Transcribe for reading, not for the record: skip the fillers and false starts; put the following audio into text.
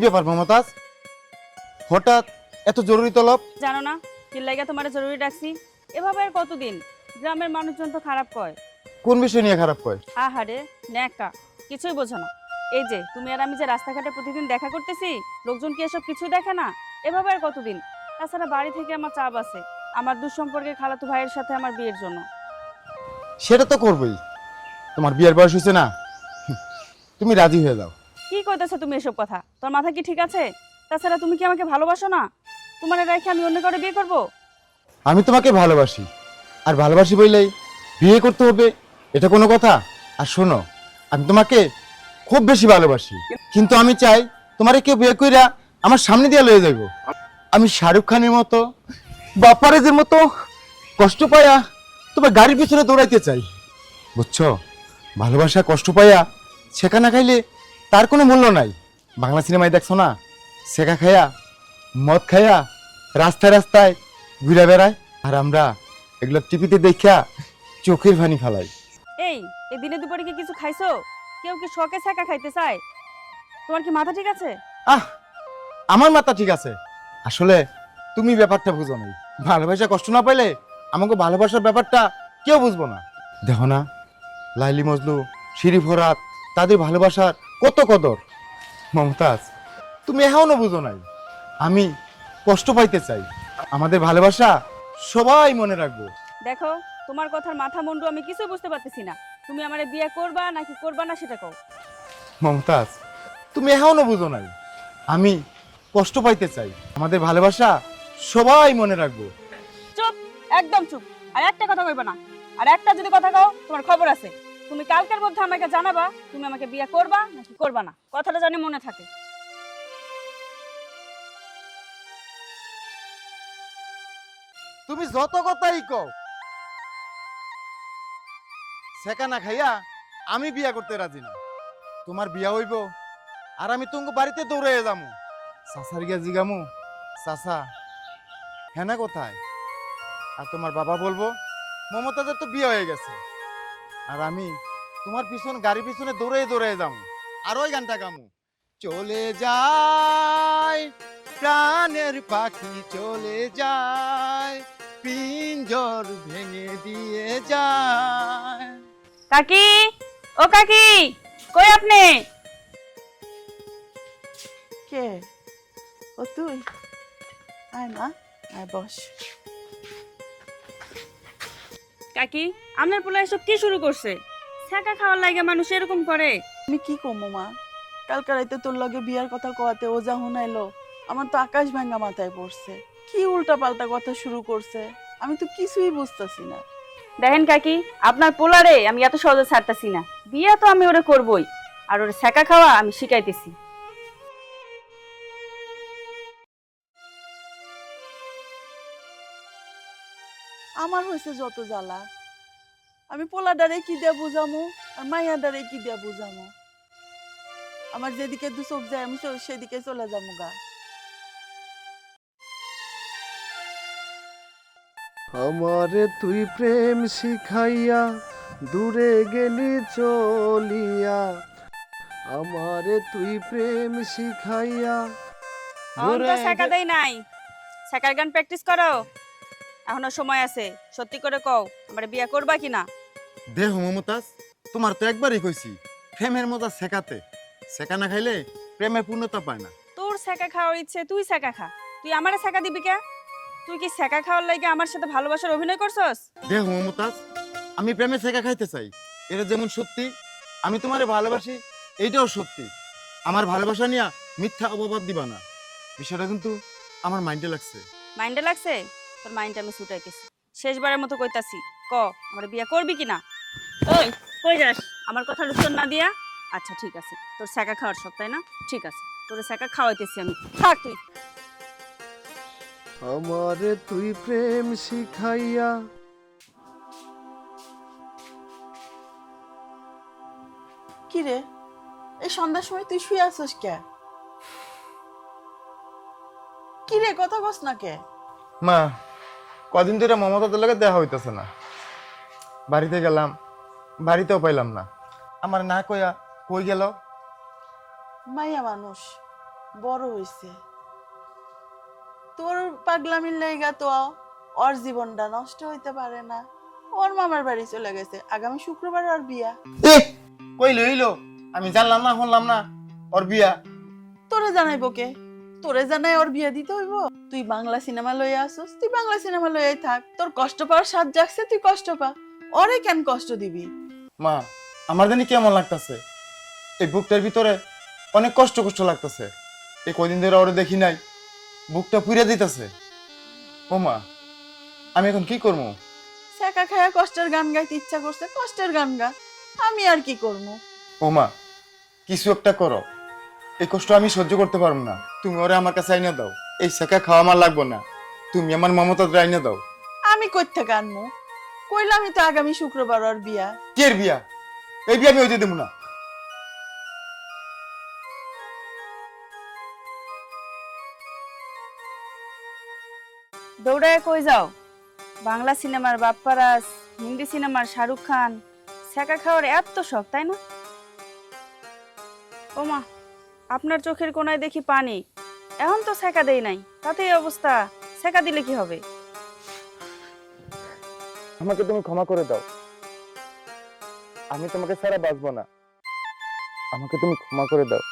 ব্যাপার মমতাজ, হঠাৎ এত জরুরি তলব? জানো না কি লাগা তোমার জরুরি ডাকছি? এভাবে আর কতদিন? গ্রামের মানুষজন তো খারাপ কয়। কোন বিষয় নিয়ে খারাপ কয়? আহারে ন্যাকা, কিছুই বোঝো না। এই যে তুমি আর আমি যে রাস্তাঘাটে প্রতিদিন দেখা করতেছি, লোকজন কি এসব কিছুই দেখে না? এভাবে আর কতদিন? তাছাড়া বাড়ি থেকে আমার চাপ আছে, আমার দুঃসম্পর্কের খালাতো ভাইয়ের সাথে আমার বিয়ের জন্য। সেটা তো করবই, তোমার বিয়ের বয়স হয়েছে না, তুমি রাজি হয়ে যাও। কি কইতেছো তুমি এসব কথা? তোর মাথা কি ঠিক আছে? তাছাড়া তুমি কি আমাকে ভালোবাসো না? তোমার রেখে আমি অন্য কারো বিয়ে করব? আমি তোমাকে ভালোবাসি, আর ভালোবাসি বললেই বিয়ে করতে হবে এটা কোনো কথা? আর শোনো, আমি তোমাকে খুব বেশি ভালোবাসি, কিন্তু আমি চাই তোমারে কেউ বিয়ে কইরা আমার সামনে দিয়ে লয়ে যাইব। আমি শাহরুখ খানের মতো, বাপ্পারেজের মতো কষ্ট পায়া তোমার গাড়ির পিছনে দৌড়াইতে চাই, বুঝছো? ভালোবাসা কষ্ট পায়া ছেঁকা না খাইলে তার কোনো মূল্য নাই। বাংলা সিনেমায় দেখছো না, ছেঁকা খায়া মদ খায়া রাস্তায় রাস্তায় ঘুরে বেড়ায়, আর আমরা এগুলো টিভিতে দেখা চোখের পানি ফালাই। এই এই দিনে দুপুরে কি কিছু খাইছো? কেউ কি শখে ছাকা খাইতে চায়? তোমার কি মাথা ঠিক আছে? আহ, আমার মাথা ঠিক আছে, আসলে তুমি ব্যাপারটা বুঝো নাই। ভালোবাসা কষ্ট না পাইলে আমাকে ভালোবাসার ব্যাপারটা কেউ বুঝবো না। দেখো না, লাইলি মজনু, শিরি ফরাত, তাদের ভালোবাসার কত কদর। মমতাজ, তুমি এখনো বুঝো নাই, আমি কষ্ট পাইতে চাই, আমাদের ভালোবাসা সবাই মনে রাখবো। দেখো, তোমার কথার মাথা মুন্ডু আমি কিছু বুঝতে পারতেছি না। তুমি আমারে বিয়ে করবা নাকি করবা না সেটা কও। মমতাজ, তুমি এখনো বুঝো নাই, আমি কষ্ট পাইতে চাই, আমাদের ভালোবাসা সবাই মনে রাখবো। চুপ, একদম চুপ। আর একটা কথা কইবা না। আর একটা যদি কথা কও তোমার খবর আছে। তুমি কালকের মধ্যে আমাকে জানাবা তুমি আমাকে বিয়ে করবা নাকি করবা না। কথাটা জানি মনে থাকে। তুমি যত কথাই কও, সেকা না খাইয়া আমি বিয়া করতে রাজি না। তোমার বিয়া হইব আর আমি তোমাকে বাড়িতে দৌড়ে যাবো, চাচার গিয়া জিগামু, চাচা হেনা কোথায়? আর তোমার বাবা বলবো মমতাজের তো বিয়ে হয়ে গেছে, আর আমি তোমার পিছন গাড়ি পিছনে দৌড়ে দৌড়ে যাবো, আর ওই গানটা গামু, চলে যায় প্রাণের পাখি চলে যায়, পিঞ্জর ভেঙে দিয়ে যায়। কাকি, ও কাকি, কই আপনি? কে? ও তুই? আয় মা, আয় বস। কাকি, আপনার পোলা এসব কি শুরু করছে? ছাকা খাওয়ার লাগে মানুষ এরকম করে? আমি কি কমো মা? কালকে রাইতে তোর লগে বিয়ার কথা কওয়াতে ও যা হুনাইলো, আমার তো আকাশ ভাঙ্গা মাথায় পড়ছে। কি উল্টা পাল্টা কথা শুরু করছে, আমি তো কিছুই বুঝতেছি না। দেখেন কাকি, আপনার পোলারে আমি এত সহজে ছাড়তাছি না। বিয়ে তো আমি ওরে করবই, আর ওরে ছাকা খাওয়া আমি শিখাইতেছি। আমার হয়েছে যত জ্বালা, আমি পোলাডারে কি দিয়া বুঝামু আর মাইয়াডারে কি দিয়া বুঝামু? আমার যেদিকে দু চোখ যায় আমি সেদিকে চলে যাবো গা। আমারে তুই প্রেম শিখাইয়া দূরে গেলি চলিয়া, আমারে তুই প্রেম শিখাইয়া এখন তো ছাকা দেই নাই। ছাকার গান প্র্যাকটিস করো, এখনো সময় আছে। সত্যি করে কও, আমার বিয়ে করবা কিনা? দেহ মমতাজ, তোমার তো একবারই কইছি, প্রেমের মজা শেখাতে, শেখা না খাইলে প্রেমের পূর্ণতা পায় না। তোর ছাকা খাওয়ার ইচ্ছে, তুই ছাকা খা। তুই আমারে ছাকা দিবি কে? তুই কি ছাকা খাওয়ার লাগে আমার সাথে ভালোবাসার অভিনয় করছস? দেহ মমতাজ, আমি প্রেমে শেখা খাইতে চাই, এটা যেমন সত্যি আমি তোমারে ভালোবাসি এইটাও সত্যি। আমার ভালোবাসা নিয়ে মিথ্যা অপবাদ দিবা না, বিষয়টা কিন্তু আমার মাইন্ডে লাগছে। মাইন্ডে লাগছে? তোর মাইন্ডে আমি ছুটাইতেছি। শেষবারের মতো কইতাছি, ক আমার বিয়ে করবি কিনা? ওই কই যাস আমার কথার উত্তর না দিয়া? আচ্ছা ঠিক আছে, তোর ছাকা খাওয়ার শখ তাই না? ঠিক আছে, তোর ছাকা খাওয়াইতেছি আমি। থাক তুই। আমারে তুই প্রেম শিখাইয়া। কি রে, এই সন্ধ্যার সময় তুই শুয়ে আছিস কে? কি রে, কথা কস না কে? মা, কদিন ধরে মমতাদের লগে দেখা হইতেছে না, বাড়িতে গেলাম, বাড়িতেও পাইলাম না, আমার না কইয়া কই গেল? মাইয়া মানুষ, বড় হইছে। তোর পাগলামির লাইগা তো ওর জীবনটা নষ্ট হইতে পারে না। ওর মামার বাড়ি চলে গেছে, আগামী শুক্রবার ওর বিয়া। এ কইলো হইলো, আমি জানলাম না, শুনলাম না ওর বিয়া। তোরে জানাইবো কে? তোরে জানাই ওর বিয়া দিতে হইব? তুই বাংলা সিনেমা লইয়া আসছিস, তুই বাংলা সিনেমা লইয়াই থাক। তোর কষ্ট পাওয়ার স্বাদ জাগছে, তুই কষ্ট পা। ওরে কেন কষ্ট দিবি? মা, আমার জানি কেমন লাগতেছে, এই বুকটার ভিতরে অনেক কষ্ট কষ্ট লাগতেছে। এই কদিন ধরে ওরে দেখি নাই, বুকটা পুড়ে দিতেছে। ও মা, আমি এখন কি করবো? সেকা খায়া কষ্টের গান গাইতে ইচ্ছা করছে, কষ্টের গান গা। আমি আর কি করবো? ও মা, কিছু একটা করো, এই কষ্ট আমি সহ্য করতে পারবো না। তুমি ওরে আমার কাছে আইনা দাও, এই শেখা খাওয়া আমার লাগবো না, তুমি আমার মমতা আইনা দাও। আমি কই থেকে আনমু? কইলামই তো আগামী শুক্রবার ওর বিয়া। কে বিয়া? এই বিয়া আমি হইতে দেবো না। দৌড়ায় কই যাও? বাংলা সিনেমার বাপ্পারাজ, হিন্দি সিনেমার শাহরুখ খান, ছ্যাঁকা খাওয়ার এত শখ, তাই না? ও মা, আপনার চোখের কোনায় দেখি পানি। এখন তো ছ্যাঁকা দেই নাই, তাতে এই অবস্থা। ছ্যাঁকা দিলে কি হবে? আমাকে তুমি ক্ষমা করে দাও, আমি তোমাকে ছাড়া বাঁচবো না, আমাকে তুমি ক্ষমা করে দাও।